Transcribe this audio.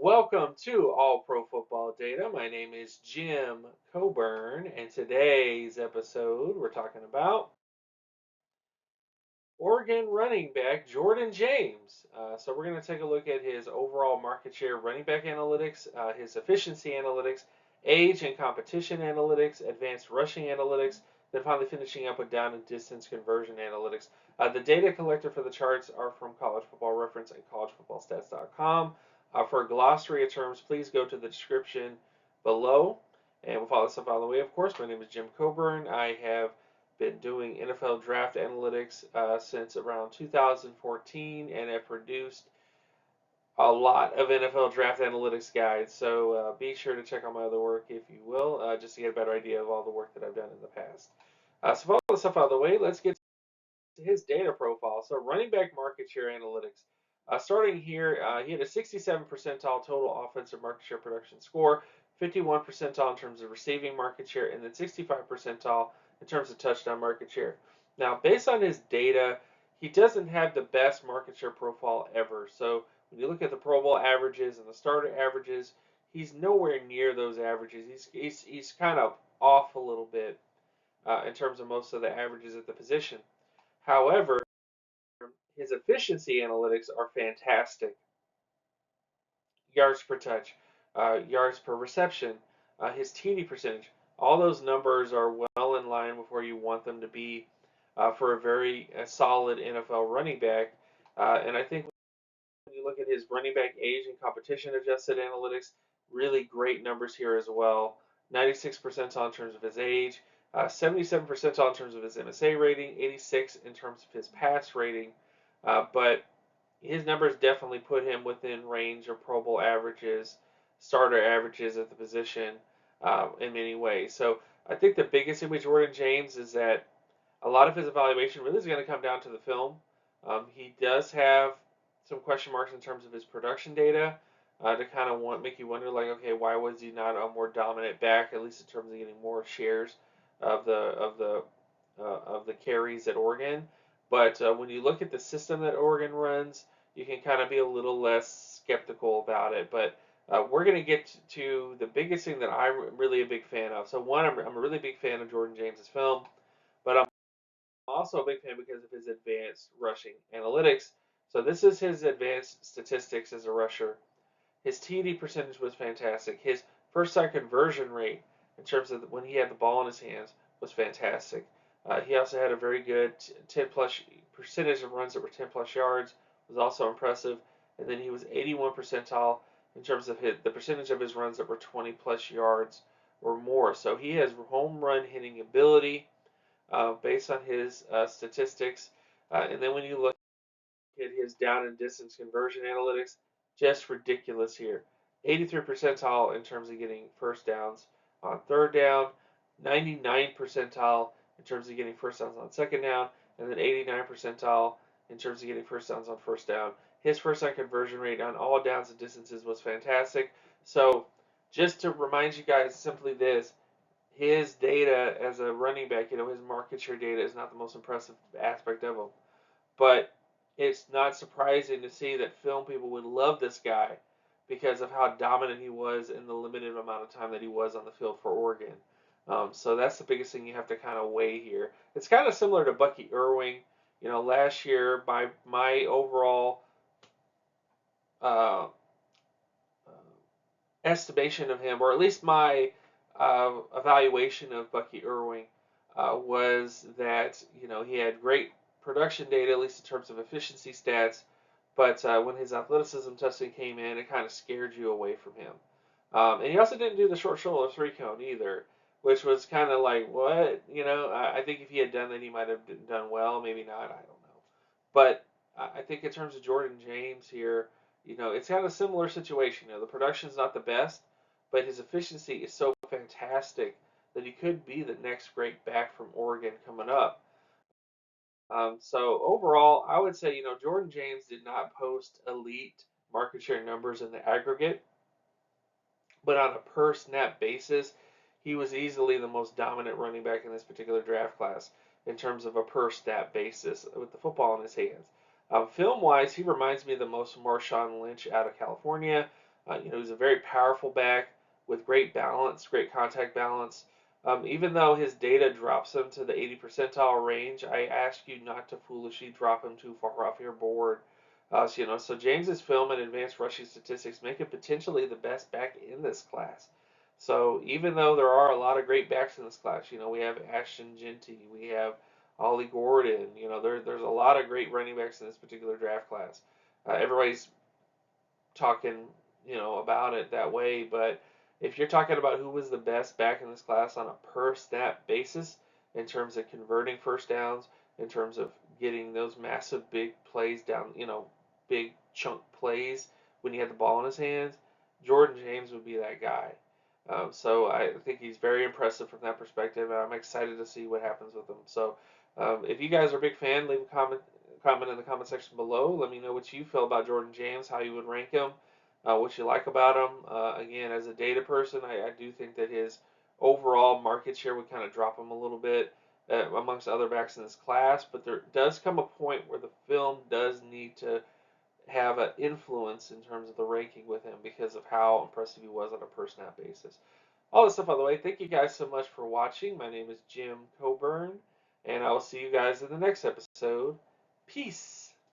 Welcome to All Pro Football Data. My name is Jim Cobern, and today's episode we're talking about Oregon running back Jordan James. So we're going to take a look at his overall market share running back analytics, his efficiency analytics, age and competition analytics, advanced rushing analytics, then finally finishing up with down and distance conversion analytics. The data collected for the charts are from College Football Reference and collegefootballstats.com. For a glossary of terms, please go to the description below. And we'll follow this up on the way. Of course, my name is Jim Coburn. I have been doing NFL draft analytics since around 2014 and have produced a lot of NFL draft analytics guides. So be sure to check out my other work, if you will, just to get a better idea of all the work that I've done in the past. So, with all this stuff out of the way, let's get to his data profile. So, running back market share analytics. Starting here, he had a 67 percentile total offensive market share production score, 51 percentile in terms of receiving market share, and then 65 percentile in terms of touchdown market share. Now, based on his data, he doesn't have the best market share profile ever. So, when you look at the Pro Bowl averages and the starter averages, he's nowhere near those averages. He's kind of off a little bit in terms of most of the averages at the position. However, his efficiency analytics are fantastic. Yards per touch, yards per reception, his TD percentage, all those numbers are well in line with where you want them to be for a very solid NFL running back. And I think when you look at his running back age and competition adjusted analytics, really great numbers here as well. 96 percentile in terms of his age, 77 percentile in terms of his MSA rating, 86 in terms of his pass rating. But his numbers definitely put him within range of Pro Bowl averages, starter averages at the position in many ways. So I think the biggest thing with Jordan James is that a lot of his evaluation really is going to come down to the film. He does have some question marks in terms of his production data to kind of make you wonder, like, okay, why was he not a more dominant back, at least in terms of getting more shares of the carries at Oregon. But when you look at the system that Oregon runs, you can kind of be a little less skeptical about it. But we're going to get to the biggest thing that I'm really a big fan of. So one, I'm a really big fan of Jordan James's film, but I'm also a big fan because of his advanced rushing analytics. So this is his advanced statistics as a rusher. His TD percentage was fantastic. His first down conversion rate, in terms of when he had the ball in his hands, was fantastic. He also had a very good 10 plus percentage of runs that were 10 plus yards, was also impressive. And then he was 81 percentile in terms of the percentage of his runs that were 20 plus yards or more. So he has home run hitting ability based on his statistics. And then when you look at his down and distance conversion analytics, just ridiculous here. 83 percentile in terms of getting first downs on third down, 99 percentile in terms of getting first downs on second down, and then 89 percentile in terms of getting first downs on first down. His first down conversion rate on all downs and distances was fantastic. So, just to remind you guys simply this, his data as a running back, his market share data is not the most impressive aspect of him. But it's not surprising to see that film people would love this guy because of how dominant he was in the limited amount of time that he was on the field for Oregon. So that's the biggest thing you have to kind of weigh here. It's kind of similar to Bucky Irving. Last year, by my overall uh, estimation of him, or at least my evaluation of Bucky Irving, was that he had great production data, at least in terms of efficiency stats. But when his athleticism testing came in, it kind of scared you away from him. And he also didn't do the short shoulder three cone either, which was kind of like, what? I think if he had done that, he might have done well. Maybe not. I don't know. But I think in terms of Jordan James here, it's kind of a similar situation. The production's not the best, but his efficiency is so fantastic that he could be the next great back from Oregon coming up. So overall, I would say, Jordan James did not post elite market share numbers in the aggregate, but on a per snap basis, he was easily the most dominant running back in this particular draft class in terms of a per snap basis with the football in his hands. Film wise, he reminds me the most of Marshawn Lynch out of California. He's a very powerful back with great balance, great contact balance. Even though his data drops him to the 80 percentile range, I ask you not to foolishly drop him too far off your board. So James's film and advanced rushing statistics make him potentially the best back in this class. So even though there are a lot of great backs in this class, we have Ashton Genty, we have Ollie Gordon, there's a lot of great running backs in this particular draft class. Everybody's talking, about it that way. But if you're talking about who was the best back in this class on a per snap basis, in terms of converting first downs, in terms of getting those massive big plays down, big chunk plays when he had the ball in his hands, Jordan James would be that guy. So I think he's very impressive from that perspective, and I'm excited to see what happens with him. So if you guys are a big fan, leave a comment in the comment section below. Let me know what you feel about Jordan James, how you would rank him, what you like about him. Again, as a data person, I do think that his overall market share would kind of drop him a little bit amongst other backs in this class, but there does come a point where the film does need to have an influence in terms of the ranking with him because of how impressive he was on a per snap basis. All this stuff, by the way, thank you guys so much for watching. My name is Jim Cobern, and I will see you guys in the next episode. Peace.